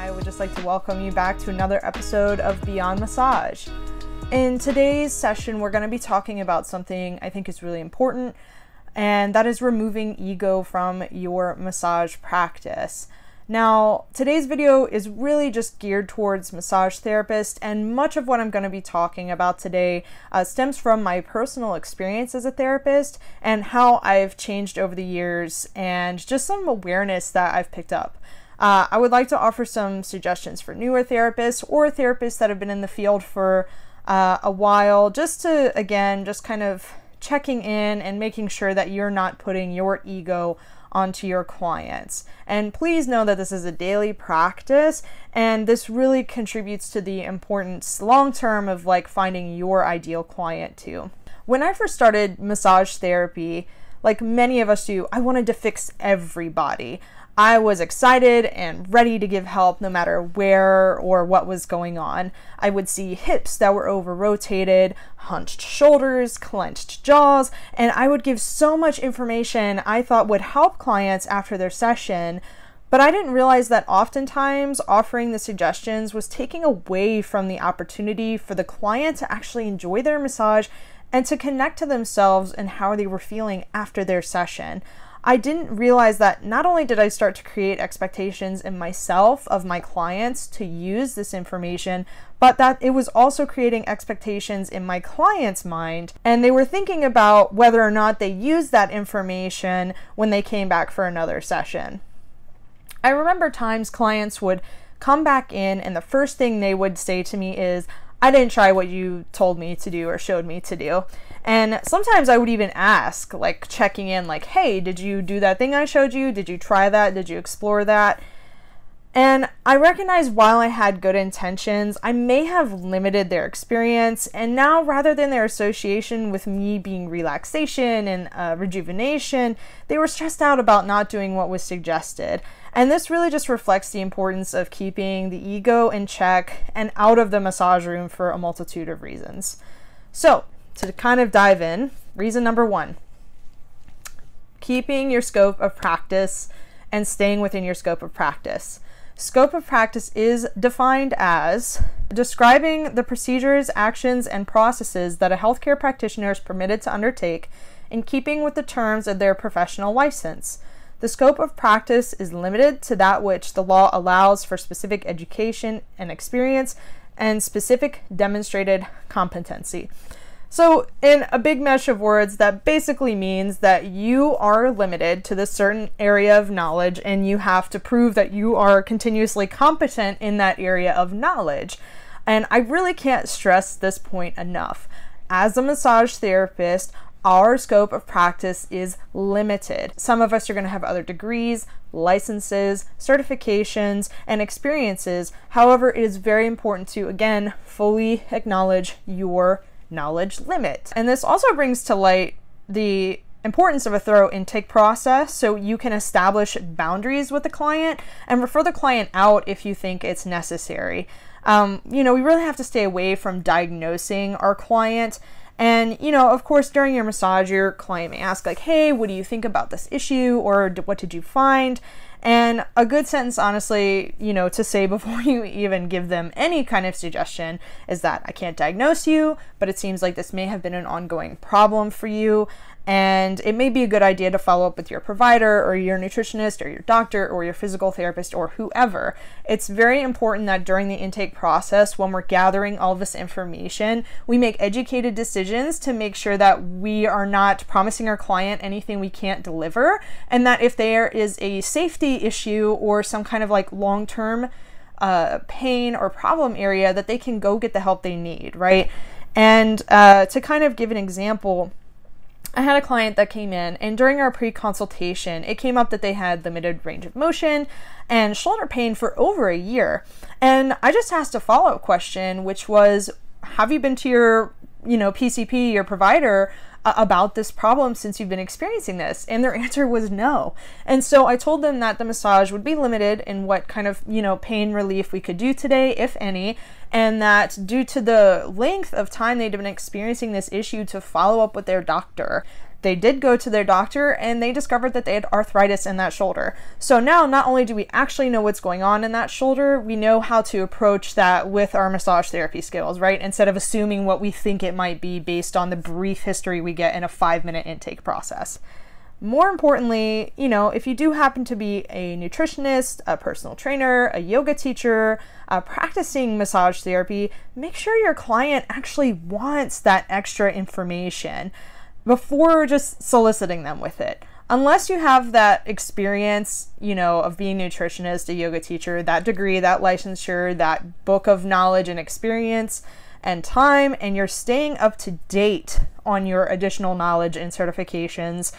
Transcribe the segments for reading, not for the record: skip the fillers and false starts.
I would just like to welcome you back to another episode of Beyond Massage. In today's session, we're going to be talking about something I think is really important, and that is removing ego from your massage practice. Now, today's video is really just geared towards massage therapists, and much of what I'm going to be talking about today stems from my personal experience as a therapist and how I've changed over the years and just some awareness that I've picked up. I would like to offer some suggestions for newer therapists or therapists that have been in the field for a while, just to, again, just kind of checking in and making sure that you're not putting your ego onto your clients. And please know that this is a daily practice, and this really contributes to the importance long-term of like finding your ideal client too. When I first started massage therapy, like many of us do, I wanted to fix everybody. I was excited and ready to give help no matter where or what was going on. I would see hips that were over-rotated, hunched shoulders, clenched jaws, and I would give so much information I thought would help clients after their session, but I didn't realize that oftentimes offering the suggestions was taking away from the opportunity for the client to actually enjoy their massage and to connect to themselves and how they were feeling after their session. I didn't realize that not only did I start to create expectations in myself of my clients to use this information, but that it was also creating expectations in my client's mind, and they were thinking about whether or not they used that information when they came back for another session. I remember times clients would come back in and the first thing they would say to me is, "I didn't try what you told me to do or showed me to do." And sometimes I would even ask, like checking in, like, "Hey, did you do that thing I showed you? Did you try that? Did you explore that?" And I recognized while I had good intentions, I may have limited their experience. And now, rather than their association with me being relaxation and rejuvenation, they were stressed out about not doing what was suggested. And this really just reflects the importance of keeping the ego in check and out of the massage room for a multitude of reasons. So, to kind of dive in, reason number one, keeping your scope of practice and staying within your scope of practice. Scope of practice is defined as describing the procedures, actions, and processes that a healthcare practitioner is permitted to undertake in keeping with the terms of their professional license. The scope of practice is limited to that which the law allows for specific education and experience and specific demonstrated competency. So in a big mesh of words, that basically means that you are limited to this certain area of knowledge and you have to prove that you are continuously competent in that area of knowledge. And I really can't stress this point enough. As a massage therapist, our scope of practice is limited. Some of us are going to have other degrees, licenses, certifications, and experiences. However, it is very important to, again, fully acknowledge your knowledge limit. And this also brings to light the importance of a thorough intake process so you can establish boundaries with the client and refer the client out if you think it's necessary. We really have to stay away from diagnosing our client. And, of course, during your massage, your client may ask like, "Hey, what do you think about this issue?" or "What did you find?" And a good sentence, honestly, to say before you even give them any kind of suggestion is that "I can't diagnose you, but it seems like this may have been an ongoing problem for you. And it may be a good idea to follow up with your provider or your nutritionist or your doctor or your physical therapist or whoever." It's very important that during the intake process, when we're gathering all this information, we make educated decisions to make sure that we are not promising our client anything we can't deliver, and that if there is a safety issue or some kind of like long-term pain or problem area, that they can go get the help they need, right? And to kind of give an example, I had a client that came in, and during our pre-consultation, it came up that they had limited range of motion and shoulder pain for over a year. And I just asked a follow-up question, which was, "Have you been to your, PCP, your provider, about this problem since you've been experiencing this?" And their answer was no. And so I told them that the massage would be limited in what kind of, pain relief we could do today, if any, and that due to the length of time they'd been experiencing this issue, to follow up with their doctor. they did go to their doctor and they discovered that they had arthritis in that shoulder. So now not only do we actually know what's going on in that shoulder, we know how to approach that with our massage therapy skills, right? Instead of assuming what we think it might be based on the brief history we get in a 5-minute intake process. More importantly, if you do happen to be a nutritionist, a personal trainer, a yoga teacher, practicing massage therapy, make sure your client actually wants that extra information before just soliciting them with it. Unless you have that experience, of being a nutritionist, a yoga teacher, that degree, that licensure, that book of knowledge and experience and time, and you're staying up to date on your additional knowledge and certifications,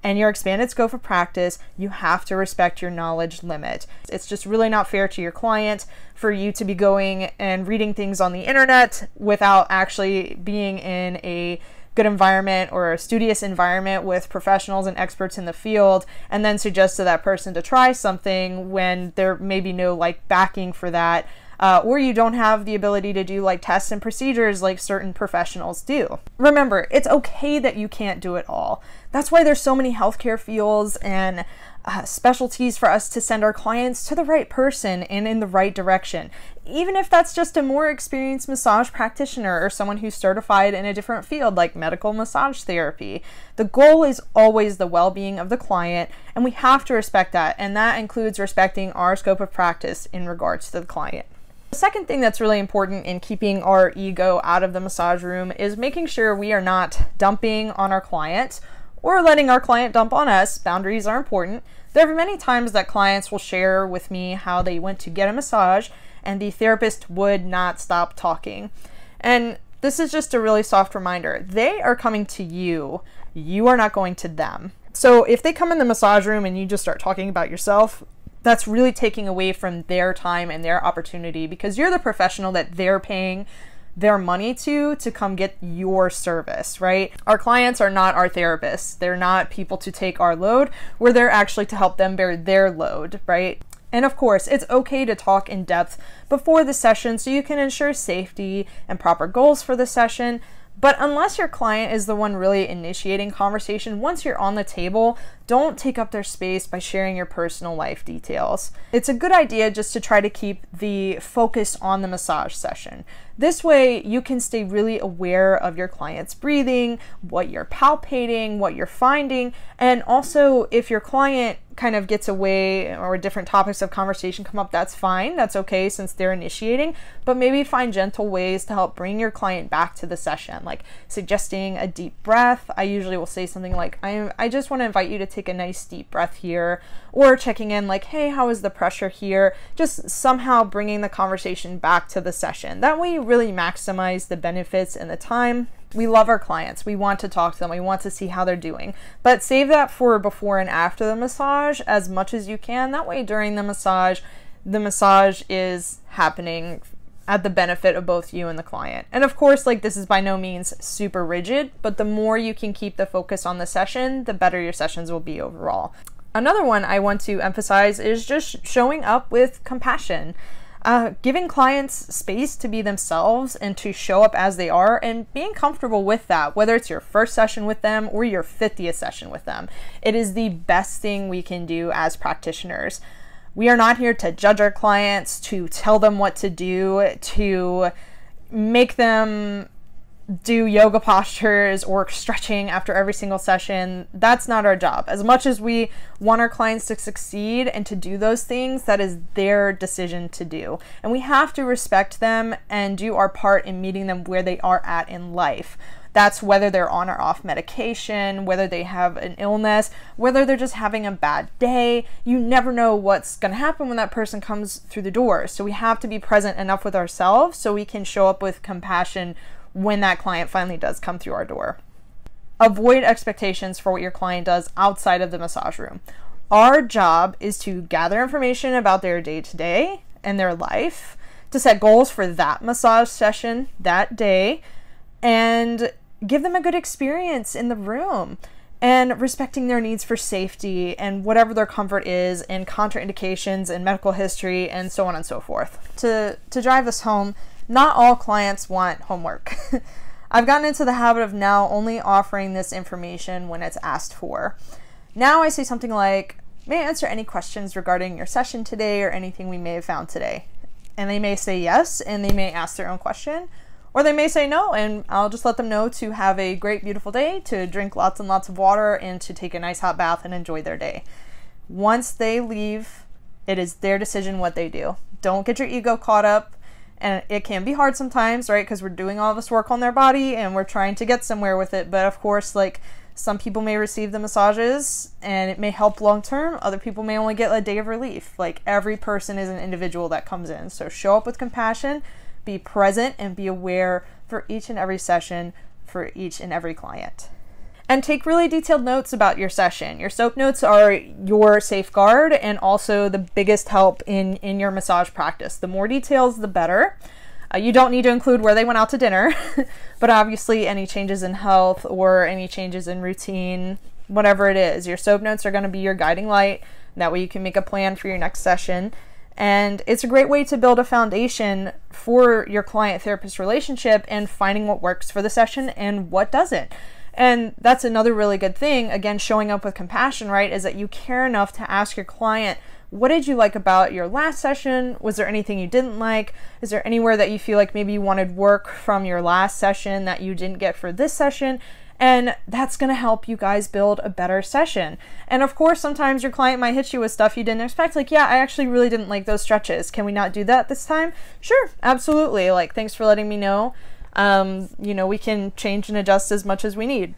and your expanded scope of practice, you have to respect your knowledge limit. It's just really not fair to your client for you to be going and reading things on the internet without actually being in a good environment or a studious environment with professionals and experts in the field, and then suggest to that person to try something when there may be no backing for that. Or you don't have the ability to do tests and procedures like certain professionals do. Remember, it's okay that you can't do it all. That's why there's so many healthcare fields and specialties for us to send our clients to the right person and in the right direction. Even if that's just a more experienced massage practitioner or someone who's certified in a different field like medical massage therapy. The goal is always the well-being of the client, and we have to respect that, and that includes respecting our scope of practice in regards to the client. The second thing that's really important in keeping our ego out of the massage room is making sure we are not dumping on our client or letting our client dump on us. Boundaries are important. There are many times that clients will share with me how they went to get a massage and the therapist would not stop talking. And this is just a really soft reminder. They are coming to you. You are not going to them. So if they come in the massage room and you just start talking about yourself, that's really taking away from their time and their opportunity, because you're the professional that they're paying their money to come get your service, right? Our clients are not our therapists. They're not people to take our load. We're there actually to help them bear their load, right? And of course, it's okay to talk in depth before the session so you can ensure safety and proper goals for the session. But unless your client is the one really initiating conversation, once you're on the table, don't take up their space by sharing your personal life details. It's a good idea just to try to keep the focus on the massage session. This way, you can stay really aware of your client's breathing, what you're palpating, what you're finding, and also if your client kind of gets away or different topics of conversation come up, that's fine. That's okay since they're initiating, but maybe find gentle ways to help bring your client back to the session, like suggesting a deep breath. I usually will say something like, I just want to invite you to take a nice deep breath here, or checking in like, hey, how is the pressure here? Just somehow bringing the conversation back to the session. That way you really maximize the benefits and the time. We love our clients. We want to talk to them. We want to see how they're doing. But save that for before and after the massage as much as you can. That way during the massage is happening at the benefit of both you and the client. And of course, this is by no means super rigid, but the more you can keep the focus on the session, the better your sessions will be overall. Another one I want to emphasize is just showing up with compassion. Giving clients space to be themselves and to show up as they are, and being comfortable with that, whether it's your first session with them or your 50th session with them. It is the best thing we can do as practitioners. We are not here to judge our clients, to tell them what to do, to make them do yoga postures or stretching after every single session. That's not our job. As much as we want our clients to succeed and to do those things, that is their decision to do. And we have to respect them and do our part in meeting them where they are at in life. That's whether they're on or off medication, whether they have an illness, whether they're just having a bad day. You never know what's going to happen when that person comes through the door. So we have to be present enough with ourselves so we can show up with compassion when that client finally does come through our door. Avoid expectations for what your client does outside of the massage room. Our job is to gather information about their day-to-day and their life, to set goals for that massage session that day, and give them a good experience in the room, and respecting their needs for safety and whatever their comfort is, and contraindications and medical history and so on and so forth. To drive this home, not all clients want homework. I've gotten into the habit of now only offering this information when it's asked for. Now I say something like, may I answer any questions regarding your session today or anything we may have found today? And they may say yes, and they may ask their own question, or they may say no, and I'll just let them know to have a great, beautiful day, to drink lots and lots of water, and to take a nice hot bath and enjoy their day. Once they leave, it is their decision what they do. Don't get your ego caught up. And it can be hard sometimes, right? Because we're doing all this work on their body and we're trying to get somewhere with it. But of course, like, some people may receive the massages and it may help long term. Other people may only get a day of relief. Like, every person is an individual that comes in. So show up with compassion, be present, and be aware for each and every session for each and every client. And take really detailed notes about your session. Your SOAP notes are your safeguard and also the biggest help in your massage practice. The more details, the better. You don't need to include where they went out to dinner, but obviously any changes in health or any changes in routine, whatever it is, your SOAP notes are going to be your guiding light. That way you can make a plan for your next session. And it's a great way to build a foundation for your client-therapist relationship and finding what works for the session and what doesn't. And that's another really good thing, again, showing up with compassion, right, is that you care enough to ask your client, what did you like about your last session? Was there anything you didn't like? Is there anywhere that you feel like maybe you wanted work from your last session that you didn't get for this session? And that's going to help you guys build a better session. And of course, sometimes your client might hit you with stuff you didn't expect. Like, yeah, I actually really didn't like those stretches. Can we not do that this time? Sure, absolutely. Like, thanks for letting me know. We can change and adjust as much as we need.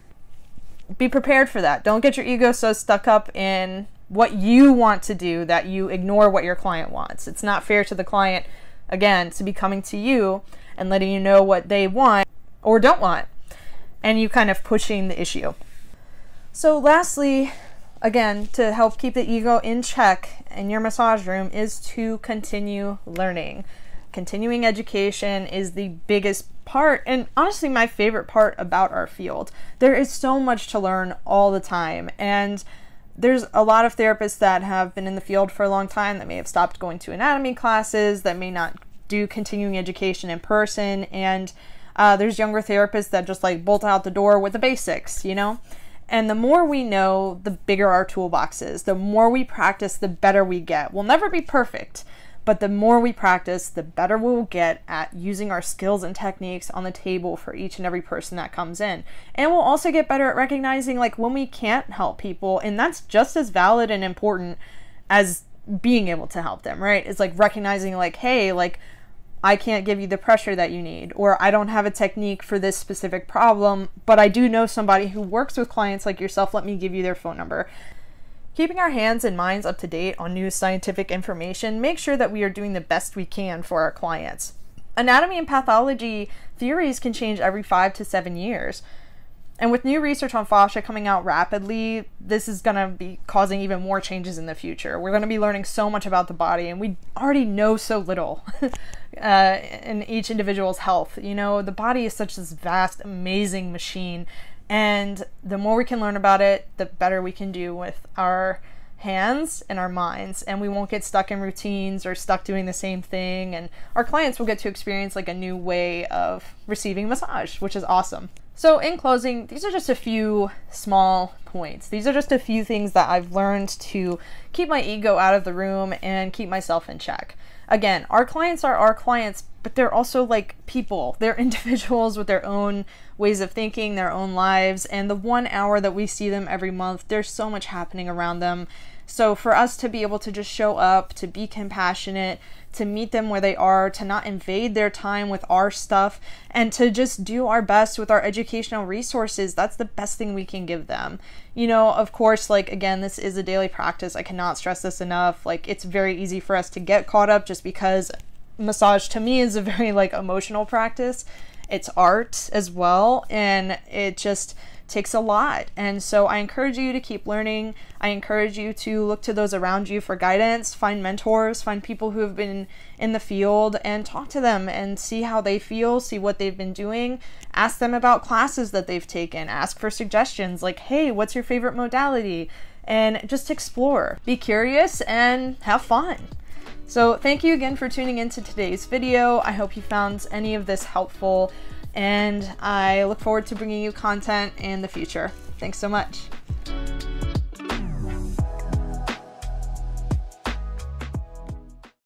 Be prepared for that. Don't get your ego so stuck up in what you want to do that you ignore what your client wants. It's not fair to the client, again, to be coming to you and letting you know what they want or don't want, and you kind of pushing the issue. So lastly, again, to help keep the ego in check in your massage room is to continue learning. Continuing education is the biggest part, and honestly my favorite part about our field. There is so much to learn all the time, and there's a lot of therapists that have been in the field for a long time that may have stopped going to anatomy classes, that may not do continuing education in person, and there's younger therapists that just like bolt out the door with the basics, And the more we know, the bigger our toolbox is. The more we practice, the better we get. We'll never be perfect, but the more we practice, the better we'll get at using our skills and techniques on the table for each and every person that comes in. And we'll also get better at recognizing like when we can't help people, and that's just as valid and important as being able to help them, right? It's like recognizing like, hey, like, I can't give you the pressure that you need, or I don't have a technique for this specific problem, but I do know somebody who works with clients like yourself. Let me give you their phone number. Keeping our hands and minds up to date on new scientific information, make sure that we are doing the best we can for our clients. Anatomy and pathology theories can change every 5 to 7 years. And with new research on fascia coming out rapidly, this is going to be causing even more changes in the future. We're going to be learning so much about the body, and we already know so little in each individual's health. The body is such this vast, amazing machine. And the more we can learn about it, the better we can do with our hands and our minds. And we won't get stuck in routines or stuck doing the same thing. And our clients will get to experience like a new way of receiving massage, which is awesome. So in closing, these are just a few small points. These are just a few things that I've learned to keep my ego out of the room and keep myself in check. Again, our clients are our clients, but they're also like people. They're individuals with their own ways of thinking, their own lives, and the 1 hour that we see them every month, there's so much happening around them. So for us to be able to just show up, to be compassionate, to meet them where they are, to not invade their time with our stuff, and to just do our best with our educational resources, that's the best thing we can give them. Of course, like, again, this is a daily practice. I cannot stress this enough. Like, it's very easy for us to get caught up just because massage to me is a very like emotional practice. It's art as well, and it just takes a lot. And so I encourage you to keep learning. I encourage you to look to those around you for guidance, find mentors, find people who have been in the field and talk to them and see how they feel, see what they've been doing, ask them about classes that they've taken, ask for suggestions like, hey, what's your favorite modality? And just explore, be curious, and have fun. So thank you again for tuning into today's video. I hope you found any of this helpful. and I look forward to bringing you content in the future. Thanks so much.